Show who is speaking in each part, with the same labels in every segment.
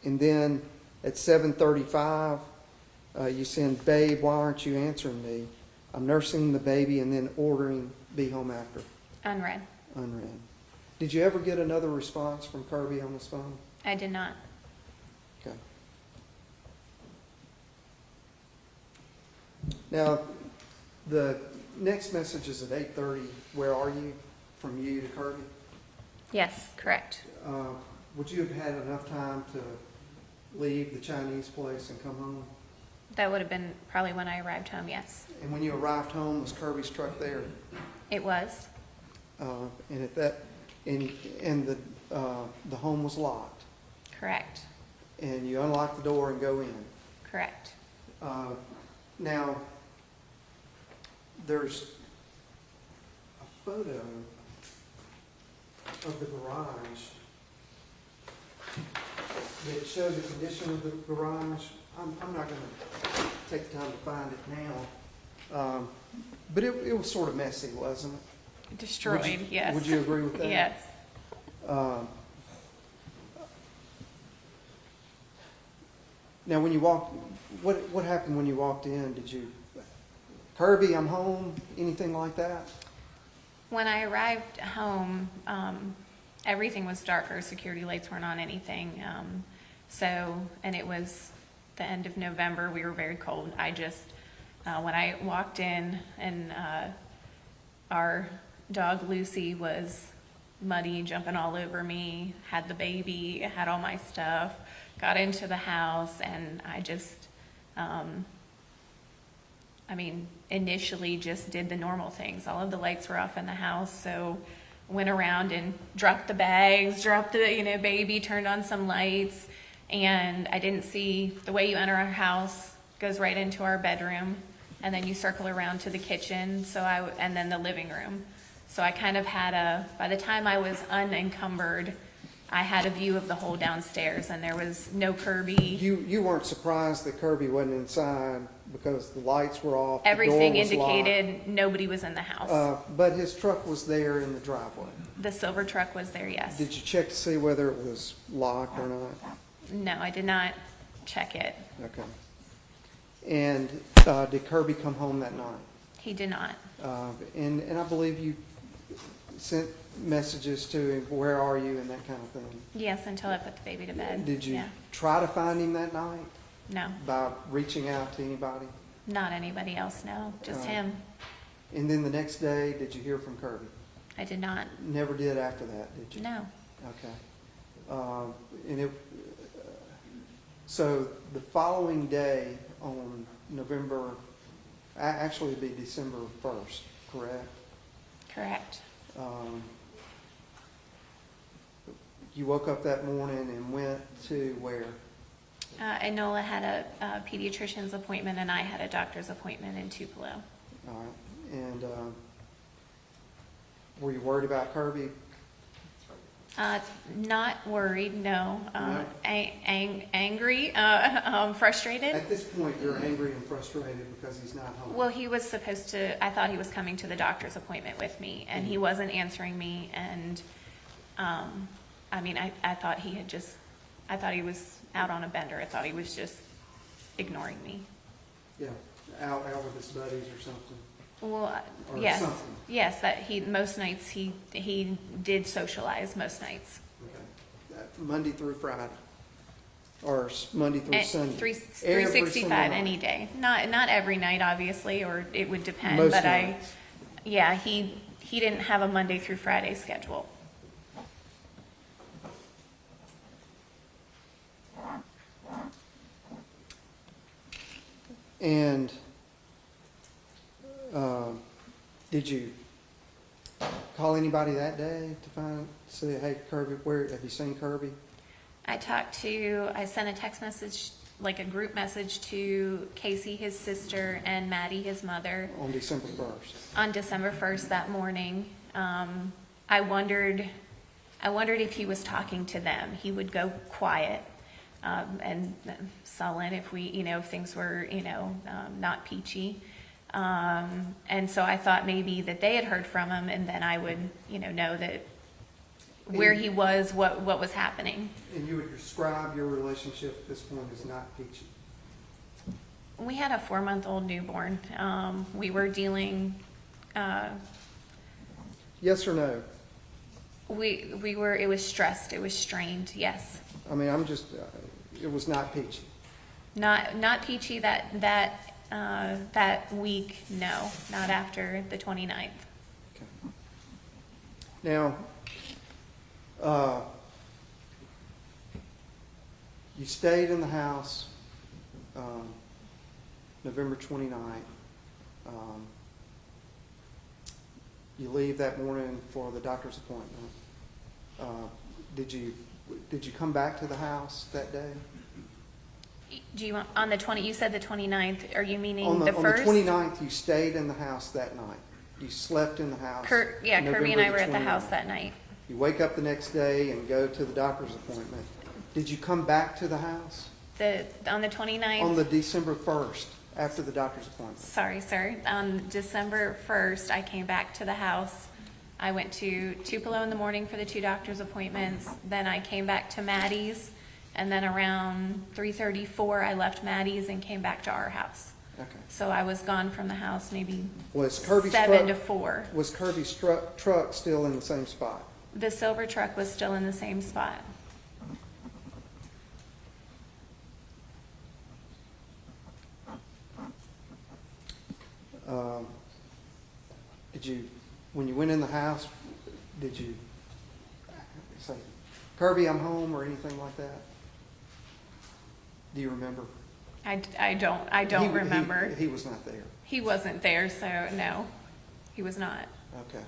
Speaker 1: And then at 7:35, you send, "Babe, why aren't you answering me? I'm nursing the baby," and then ordering "be home after."
Speaker 2: Unread.
Speaker 1: Unread. Did you ever get another response from Kirby on his phone?
Speaker 2: I did not.
Speaker 1: Okay. Now, the next message is at 8:30. "Where are you?" from you to Kirby.
Speaker 2: Yes, correct.
Speaker 1: Would you have had enough time to leave the Chinese place and come home?
Speaker 2: That would have been probably when I arrived home, yes.
Speaker 1: And when you arrived home, was Kirby's truck there?
Speaker 2: It was.
Speaker 1: And at that, and the home was locked,
Speaker 2: Correct.
Speaker 1: and you unlock the door and go in.
Speaker 2: Correct.
Speaker 1: Now, there's a photo of the garage that shows the condition of the garage. I'm not going to take the time to find it now, but it was sort of messy, wasn't it?
Speaker 2: Destroyed, yes.
Speaker 1: Would you agree with that?
Speaker 2: Yes.
Speaker 1: Now, when you walked, what happened when you walked in? Did you, "Kirby, I'm home," anything like that?
Speaker 2: When I arrived home, everything was darker. Security lights weren't on anything. And it was the end of November. We were very cold. When I walked in and our dog Lucy was muddy, jumping all over me, had the baby, had all my stuff, got into the house, and I just, initially just did the normal things. All of the lights were off in the house, so went around and dropped the bags, dropped the, baby, turned on some lights, and I didn't see the way you enter our house goes right into our bedroom, and then you circle around to the kitchen, and then the living room. So I kind of had by the time I was unencumbered, I had a view of the whole downstairs, and there was no Kirby.
Speaker 1: You weren't surprised that Kirby wasn't inside because the lights were off,
Speaker 2: Everything
Speaker 1: the door was
Speaker 2: indicated
Speaker 1: locked.
Speaker 2: nobody was in the house.
Speaker 1: But his truck was there in the driveway.
Speaker 2: The silver truck was there, yes.
Speaker 1: Did you check to see whether it was locked or not?
Speaker 2: No, I did not check it.
Speaker 1: Okay. And did Kirby come home that night?
Speaker 2: He did not.
Speaker 1: And I believe you sent messages to him, "Where are you?" and that kind of thing.
Speaker 2: Yes, until I put the baby to bed.
Speaker 1: Did you
Speaker 2: Yeah.
Speaker 1: try to find him that night
Speaker 2: No,
Speaker 1: by reaching out to anybody?
Speaker 2: not anybody else, no, just him.
Speaker 1: And then the next day, did you hear from Kirby?
Speaker 2: I did not.
Speaker 1: Never did after that, did you?
Speaker 2: No.
Speaker 1: Okay. So the following day on actually it'd be December 1st, correct?
Speaker 2: Correct.
Speaker 1: You woke up that morning and went to where?
Speaker 2: Enola had a pediatrician's appointment, and I had a doctor's appointment in Tupelo.
Speaker 1: All right. And were you worried about Kirby?
Speaker 2: Not worried, no.
Speaker 1: No?
Speaker 2: Angry, frustrated.
Speaker 1: At this point, you're angry and frustrated because he's not home.
Speaker 2: Well, he was supposed to, I thought he was coming to the doctor's appointment with me, and he wasn't answering me, and, I thought I thought he was out on a bender. I thought he was just ignoring me.
Speaker 1: Yeah, out with his buddies or something.
Speaker 2: Well,
Speaker 1: Or
Speaker 2: yes,
Speaker 1: something.
Speaker 2: yes, most nights he did socialize most nights.
Speaker 1: Okay. Monday through Friday, or Monday through Sunday.
Speaker 2: 365
Speaker 1: single
Speaker 2: any
Speaker 1: night.
Speaker 2: day. Not every night, obviously, or it would depend.
Speaker 1: Most
Speaker 2: but
Speaker 1: nights.
Speaker 2: He didn't have a Monday through Friday schedule.
Speaker 1: And did you call anybody that day to say, "Hey, Kirby, where have you seen Kirby?"
Speaker 2: I sent a text message, like a group message to Casey, his sister, and Maddie, his mother,
Speaker 1: On December 1st.
Speaker 2: on December 1st that morning. I wondered if he was talking to them. He would go quiet and sullen if if things were, not peachy. And so I thought maybe that they had heard from him, and then I would, know that where he was, what was happening.
Speaker 1: And you would describe your relationship at this point as not peachy?
Speaker 2: We had a 4-month-old newborn. We were dealing,
Speaker 1: Yes or no?
Speaker 2: it was stressed, it was strained, yes.
Speaker 1: I mean, it was not peachy.
Speaker 2: Not peachy that week, no, not after the 29th.
Speaker 1: Okay. Now, you stayed in the house November 29th. You leave that morning for the doctor's appointment. Did you come back to the house that day?
Speaker 2: Do you want, on the 20, you said the 29th, are you meaning
Speaker 1: On
Speaker 2: the
Speaker 1: the
Speaker 2: first?
Speaker 1: 29th, you stayed in the house that night. You slept in the house.
Speaker 2: Kirby and
Speaker 1: November
Speaker 2: I were at the
Speaker 1: 29th.
Speaker 2: house that night.
Speaker 1: You wake up the next day and go to the doctor's appointment. Did you come back to the house
Speaker 2: On the 29th?
Speaker 1: on the December 1st after the doctor's appointment?
Speaker 2: Sorry, sir. On December 1st, I came back to the house. I went to Tupelo in the morning for the 2 doctor's appointments. Then I came back to Maddie's, and then around 3:34, I left Maddie's and came back to our house.
Speaker 1: Okay.
Speaker 2: So I was gone from the house maybe
Speaker 1: Was Kirby's
Speaker 2: 7 to
Speaker 1: truck,
Speaker 2: 4.
Speaker 1: was Kirby's truck still in the same spot?
Speaker 2: The silver truck was still in the same spot.
Speaker 1: When you went in the house, did you say, Kirby, I'm home, or anything like that? Do you remember?
Speaker 2: I don't remember.
Speaker 1: He was not there.
Speaker 2: He wasn't there, so no, he was not.
Speaker 1: Okay.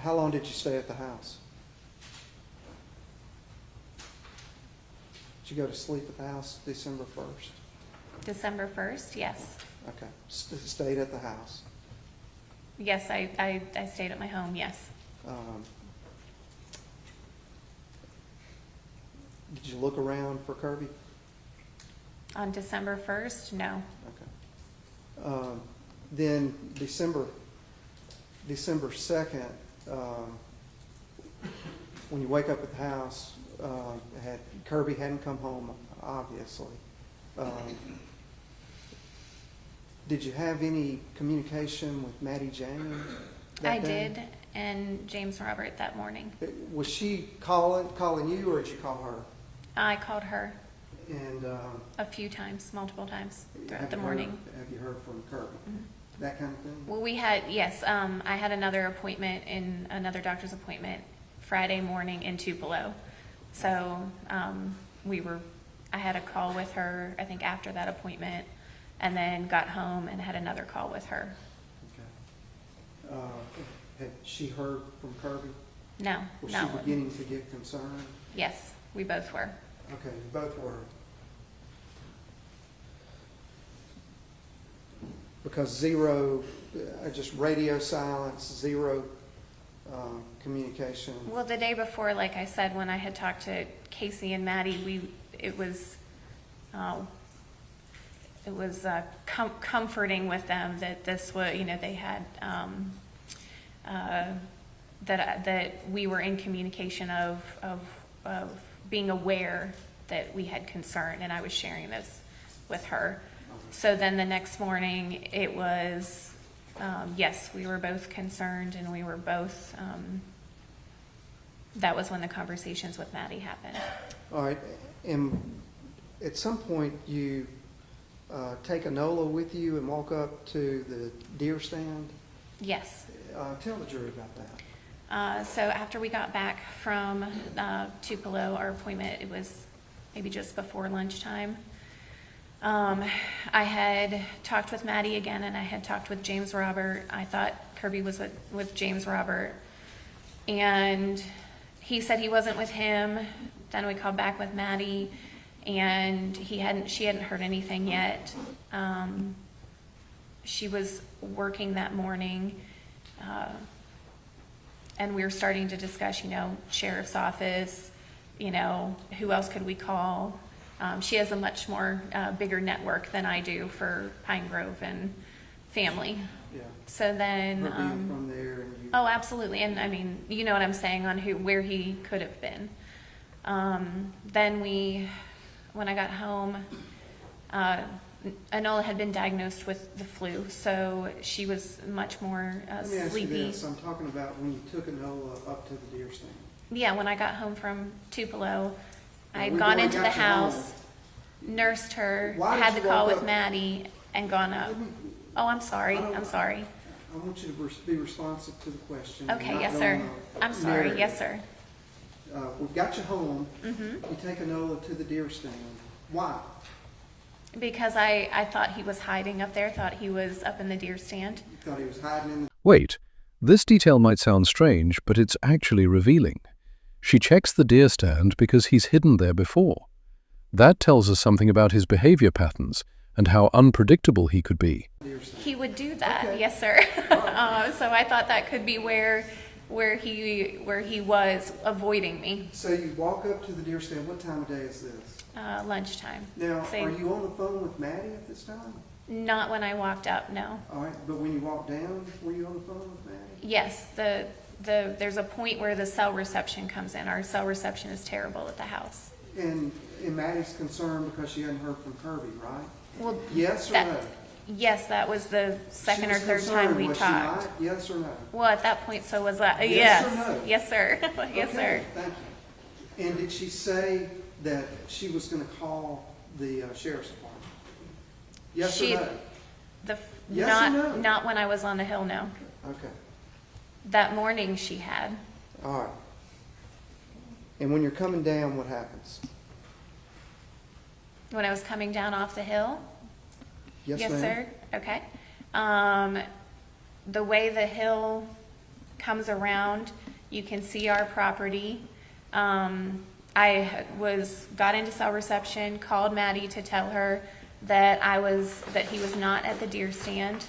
Speaker 1: How long did you stay at the house? Did you go to sleep at the house December 1st?
Speaker 2: December 1st, yes.
Speaker 1: Okay. Stayed at the house.
Speaker 2: Yes, I stayed at my home, yes.
Speaker 1: Did you look around for Kirby?
Speaker 2: On December 1st, no.
Speaker 1: Okay. Then December 2nd, when you wake up at the house, Kirby hadn't come home, obviously. Did you have any communication with Maddie Jane that
Speaker 2: I
Speaker 1: day?
Speaker 2: did, and James Robert that morning.
Speaker 1: Was she calling you, or did you call her?
Speaker 2: I called her
Speaker 1: And
Speaker 2: a few times, multiple times throughout
Speaker 1: have
Speaker 2: the
Speaker 1: you
Speaker 2: morning.
Speaker 1: Have you heard from Kirby?
Speaker 2: Mhm.
Speaker 1: That kind of thing?
Speaker 2: Well, yes, I had another doctor's appointment Friday morning in Tupelo. So, I had a call with her, I think after that appointment, and then got home and had another call with her.
Speaker 1: Okay. Had she heard from Kirby?
Speaker 2: No,
Speaker 1: Was
Speaker 2: no.
Speaker 1: she beginning to get concerned?
Speaker 2: Yes, we both were.
Speaker 1: Okay, you both were. Because just radio silence, zero communication.
Speaker 2: Well, the day before, like I said, when I had talked to Casey and Maddie, it was comforting with them that this was, they had, that we were in communication of being aware that we had concern, and I was sharing this with her. So then the next morning, it was, yes, we were both concerned, and we were both, that was when the conversations with Maddie happened.
Speaker 1: All right, and at some point you take a NOLA with you and walk up to the deer stand?
Speaker 2: Yes.
Speaker 1: Tell the jury about that.
Speaker 2: So after we got back from Tupelo, our appointment, it was maybe just before lunchtime. I had talked with Maddie again, and I had talked with James Robert. I thought Kirby was with James Robert, and he said he wasn't with him. Then we called back with Maddie, and she hadn't heard anything yet. She was working that morning, and we were starting to discuss, sheriff's office, who else could we call? She has a much more bigger network than I do for Pine Grove and family.
Speaker 1: Yeah.
Speaker 2: So then,
Speaker 1: Her being from there and you.
Speaker 2: oh, absolutely. And I mean, you know what I'm saying on where he could have been. Then when I got home, Enola had been diagnosed with the flu, so she was much more
Speaker 1: Let me ask you
Speaker 2: sleepy.
Speaker 1: this, I'm talking about when you took Enola up to the deer stand.
Speaker 2: Yeah, when I got home from Tupelo, I had
Speaker 1: we've
Speaker 2: gone
Speaker 1: already
Speaker 2: into the
Speaker 1: got you home.
Speaker 2: house, nursed her,
Speaker 1: Why did
Speaker 2: had the
Speaker 1: you
Speaker 2: call
Speaker 1: walk
Speaker 2: with
Speaker 1: up?
Speaker 2: Maddie, and gone up.
Speaker 1: Let me-
Speaker 2: Oh, I'm sorry.
Speaker 1: I don't-
Speaker 2: I'm sorry.
Speaker 1: I want you to be responsive to the question. and
Speaker 2: Okay,
Speaker 1: not
Speaker 2: yes,
Speaker 1: go
Speaker 2: sir.
Speaker 1: on a
Speaker 2: I'm sorry.
Speaker 1: narrative.
Speaker 2: Yes, sir.
Speaker 1: We've got you home.
Speaker 2: Mm-hmm.
Speaker 1: You take Enola to the deer stand. Why?
Speaker 2: Because I thought he was hiding up there, thought he was up in the deer stand.
Speaker 1: You thought he was hiding in the.
Speaker 3: Wait, this detail might sound strange, but it's actually revealing. She checks the deer stand because he's hidden there before. That tells us something about his behavior patterns and how unpredictable he could be.
Speaker 1: deer stand.
Speaker 2: He would do that,
Speaker 1: Okay.
Speaker 2: yes, sir. So I thought that could be where he was avoiding me.
Speaker 1: So you walk up to the deer stand. What time of day is this?
Speaker 2: Lunchtime.
Speaker 1: Now,
Speaker 2: Say-
Speaker 1: are you on the phone with Maddie at this time?
Speaker 2: Not when I walked up, no.
Speaker 1: All right, but when you walked down, were you on the phone with Maddie?
Speaker 2: Yes, there's a point where the cell reception comes in. Our cell reception is terrible at the house.
Speaker 1: And Maddie's concerned because she hadn't heard from Kirby, right?
Speaker 2: Well,
Speaker 1: Yes or
Speaker 2: that-
Speaker 1: no?
Speaker 2: Yes, that was the second
Speaker 1: She
Speaker 2: or
Speaker 1: was
Speaker 2: third time
Speaker 1: concerned,
Speaker 2: we
Speaker 1: was she
Speaker 2: talked.
Speaker 1: not? Yes or no?
Speaker 2: Well, at that point, so was that.
Speaker 1: Yes or no?
Speaker 2: Yes, sir. Yes,
Speaker 1: Okay,
Speaker 2: sir.
Speaker 1: thank you. And did she say that she was gonna call the sheriff's department? Yes or
Speaker 2: She-
Speaker 1: no? Yes
Speaker 2: Not,
Speaker 1: or no?
Speaker 2: not when I was on the hill, no.
Speaker 1: Okay,
Speaker 2: That morning she had.
Speaker 1: all right. And when you're coming down, what happens?
Speaker 2: When I was coming down off the hill?
Speaker 1: Yes, ma'am?
Speaker 2: sir. Okay. The way the hill comes around, you can see our property. I got into cell reception, called Maddie to tell her that he was not at the deer stand.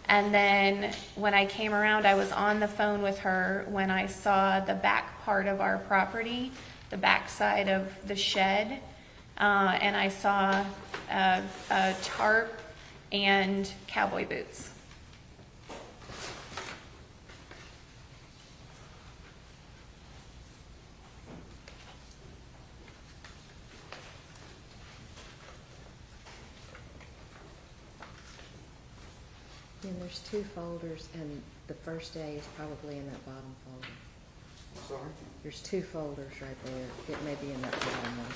Speaker 2: And then when I came around, I was on the phone with her when I saw the back part of our property, the back side of the shed. And I saw a tarp and cowboy boots.
Speaker 4: And there's two folders, and the first day is probably in that bottom folder.
Speaker 1: Sorry?
Speaker 4: There's two folders right there. It may be in that bottom one.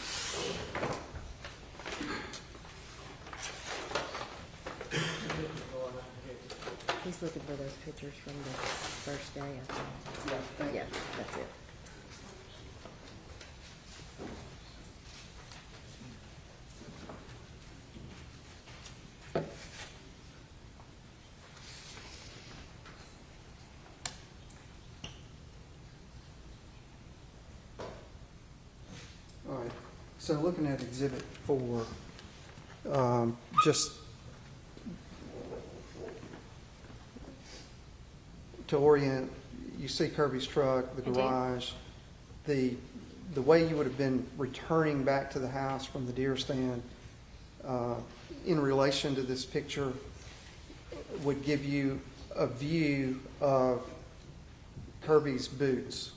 Speaker 4: He's looking for those pictures from the first day, I think.
Speaker 1: Yeah, thank you.
Speaker 4: Yeah, that's it.
Speaker 1: All right, so looking at Exhibit 4, just to orient, you see Kirby's truck, the
Speaker 2: I do.
Speaker 1: garage, the way you would have been returning back to the house from the deer stand in relation to this picture would give you a view of Kirby's boots.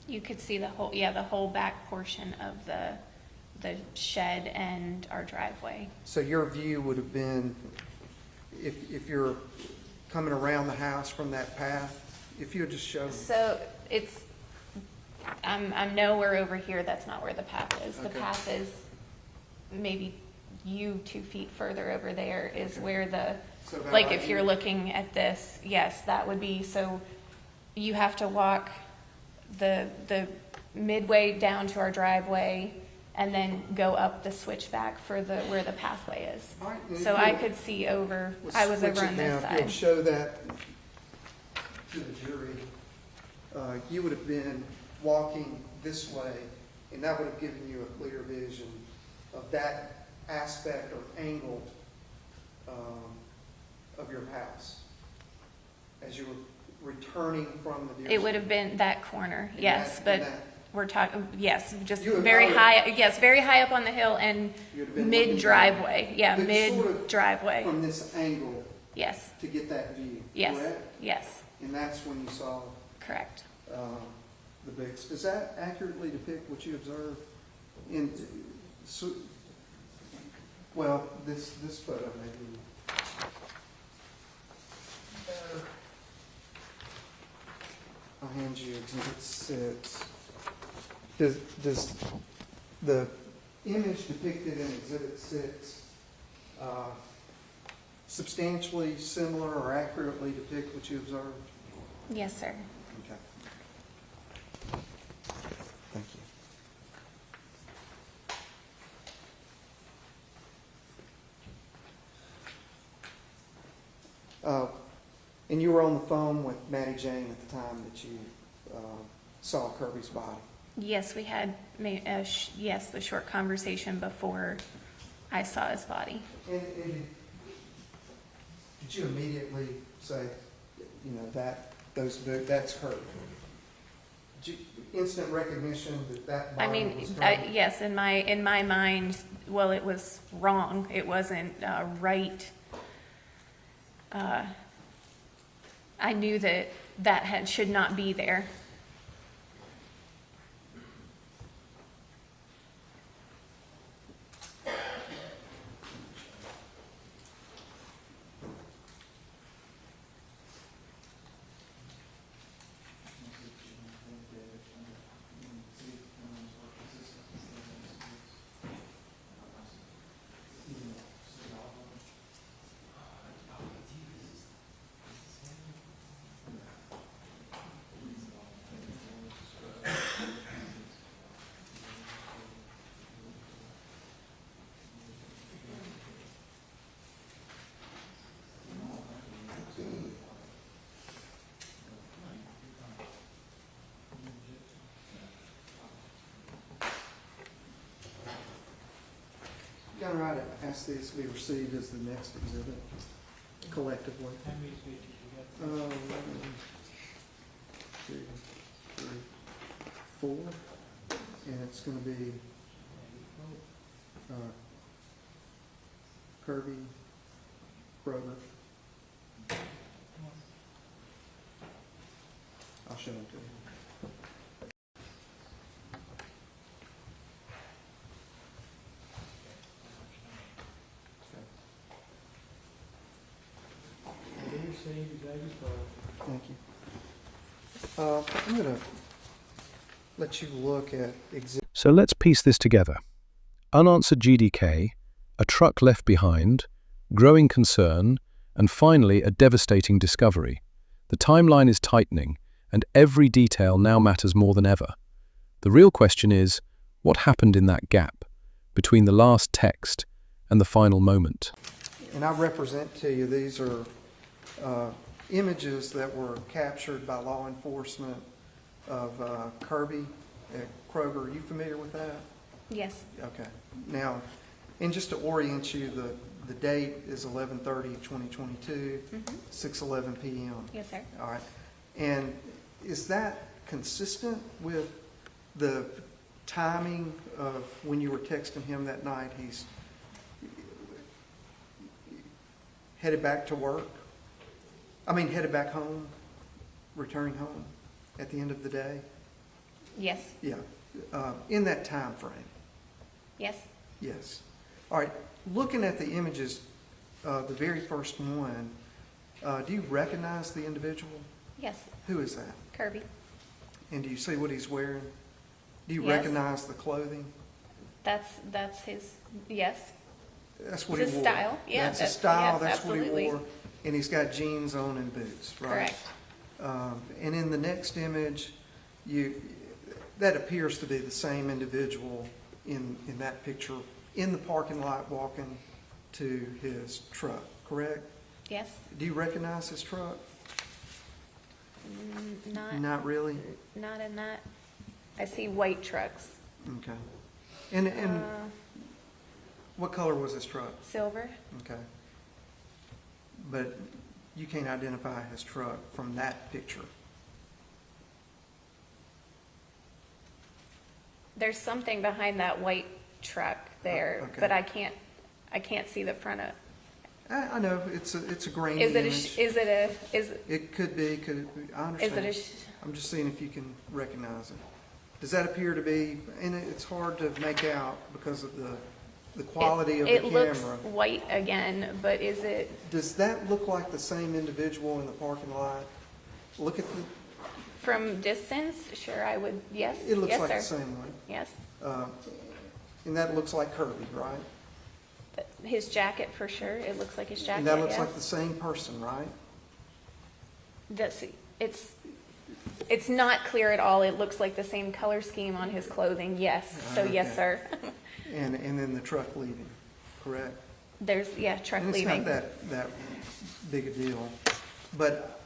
Speaker 2: You could see the whole back portion of the shed and our driveway.
Speaker 1: So your view would have been, if you're coming around the house from that path, if you would just show.
Speaker 2: So I'm nowhere over here. That's not where the path is. The
Speaker 1: Okay.
Speaker 2: path is maybe 2 feet further over there is where
Speaker 1: So about
Speaker 2: like
Speaker 1: right
Speaker 2: if you're
Speaker 1: here?
Speaker 2: looking at this, yes, that would be, so you have to walk the midway down to our driveway and then go up the switchback for where the pathway is.
Speaker 1: All right, and if
Speaker 2: So I
Speaker 1: you'll-
Speaker 2: could see over,
Speaker 1: Let's
Speaker 2: I was
Speaker 1: switch
Speaker 2: over
Speaker 1: it
Speaker 2: on
Speaker 1: now.
Speaker 2: this
Speaker 1: If you'll
Speaker 2: side.
Speaker 1: show that to the jury, you would have been walking this way, and that would have given you a clear vision of that aspect or angle of your house as you were returning from the deer
Speaker 2: It would
Speaker 1: stand.
Speaker 2: have been that corner,
Speaker 1: In
Speaker 2: yes,
Speaker 1: that-
Speaker 2: but
Speaker 1: in that-
Speaker 2: we're talking, yes, just
Speaker 1: You would-
Speaker 2: very
Speaker 1: I would-
Speaker 2: high, yes, very high up on the hill and
Speaker 1: You'd have been looking
Speaker 2: mid-driveway, yeah,
Speaker 1: But sort of
Speaker 2: mid-driveway.
Speaker 1: From this angle,
Speaker 2: Yes,
Speaker 1: to get that view,
Speaker 2: yes,
Speaker 1: correct?
Speaker 2: yes,
Speaker 1: And that's when you saw
Speaker 2: correct.
Speaker 1: the boots. Does that accurately depict what you observed? In, so, well, this photo may be better. I'll hand you Exhibit 6. Does the image depicted in Exhibit 6 substantially similar or accurately depict what you observed?
Speaker 2: Yes, sir.
Speaker 1: Okay. Thank you. And you were on the phone with Maddie Jane at the time that you saw Kirby's body?
Speaker 2: Yes, we had, yes, the short conversation before I saw his body.
Speaker 1: And did you immediately say, you know, that's Kirby? Did you, instant recognition that
Speaker 2: I
Speaker 1: body
Speaker 2: mean,
Speaker 1: was Kirby?
Speaker 2: yes, in my mind, well, it was wrong. It wasn't right. I knew that should not be there.
Speaker 1: You got right to ask these to be received as the next exhibit collectively.
Speaker 5: How many pictures you got?
Speaker 1: 1, 2, 3, 4, and it's going to be Kirby, Kroger. I'll show them to you. Thank you. I'm going to let you look at exhibit.
Speaker 3: So let's piece this together. Unanswered GDK, a truck left behind, growing concern, and finally a devastating discovery. The timeline is tightening, and every detail now matters more than ever. The real question is, what happened in that gap between the last text and the final moment?
Speaker 1: And I represent to you, these are images that were captured by law enforcement of Kirby at Kroger. Are you familiar with that?
Speaker 2: Yes.
Speaker 1: Okay. Now, and just to orient you, the date is 11/30/2022, 6:11 p.m.
Speaker 2: Yes, sir.
Speaker 1: All right. And is that consistent with the timing of when you were texting him that night? He's headed back to work? Headed back home, returning home at the end of the day?
Speaker 2: Yes.
Speaker 1: Yeah. In that time frame?
Speaker 2: Yes.
Speaker 1: Yes. All right. Looking at the images, the very first one, do you recognize the individual?
Speaker 2: Yes.
Speaker 1: Who is that?
Speaker 2: Kirby.
Speaker 1: And do you see what he's wearing? Do you
Speaker 2: Yes.
Speaker 1: recognize the clothing?
Speaker 2: That's his, yes.
Speaker 1: That's what
Speaker 2: It's
Speaker 1: he
Speaker 2: his
Speaker 1: wore.
Speaker 2: style. Yeah,
Speaker 1: That's his
Speaker 2: that's-
Speaker 1: style.
Speaker 2: yes,
Speaker 1: That's what
Speaker 2: absolutely.
Speaker 1: he wore. And he's got jeans on and boots, right?
Speaker 2: Correct.
Speaker 1: And in the next image, that appears to be the same individual in that picture in the parking lot walking to his truck, correct?
Speaker 2: Yes.
Speaker 1: Do you recognize his truck?
Speaker 2: Not
Speaker 1: Not really?
Speaker 2: in that. I see white trucks.
Speaker 1: Okay. And what color was his truck?
Speaker 2: Silver.
Speaker 1: Okay. But you can't identify his truck from that picture.
Speaker 2: There's something behind that white truck there,
Speaker 1: Okay.
Speaker 2: but I can't see the front of.
Speaker 1: I know, it's a grainy
Speaker 2: Is it
Speaker 1: image. It could be, I understand. I'm just seeing if you can recognize it. Does that appear to be, and it's hard to make out because of the quality of the
Speaker 2: It looks
Speaker 1: camera.
Speaker 2: white again, but is it,
Speaker 1: Does that look like the same individual in the parking lot? Look at the,
Speaker 2: from distance? Sure, I would, yes,
Speaker 1: it looks
Speaker 2: yes,
Speaker 1: like the
Speaker 2: sir.
Speaker 1: same one.
Speaker 2: Yes.
Speaker 1: And that looks like Kirby, right?
Speaker 2: His jacket, for sure. It looks like his jacket,
Speaker 1: And that looks
Speaker 2: yes.
Speaker 1: like the same person, right?
Speaker 2: It's not clear at all. It looks like the same color scheme on his clothing, yes. So yes,
Speaker 1: Okay.
Speaker 2: sir.
Speaker 1: And then the truck leaving, correct?
Speaker 2: There's, truck
Speaker 1: And it's
Speaker 2: leaving.
Speaker 1: not that big a deal. But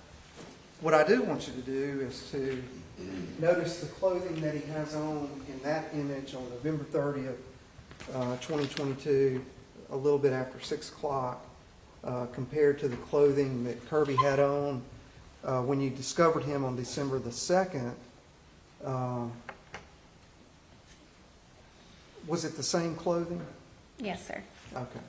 Speaker 1: what I do want you to do is to notice the clothing that he has on in that image on November 30th, 2022, a little bit after 6 o'clock, compared to the clothing that Kirby had on when you discovered him on December the 2nd. Was it the same clothing?
Speaker 2: Yes, sir.
Speaker 1: Okay.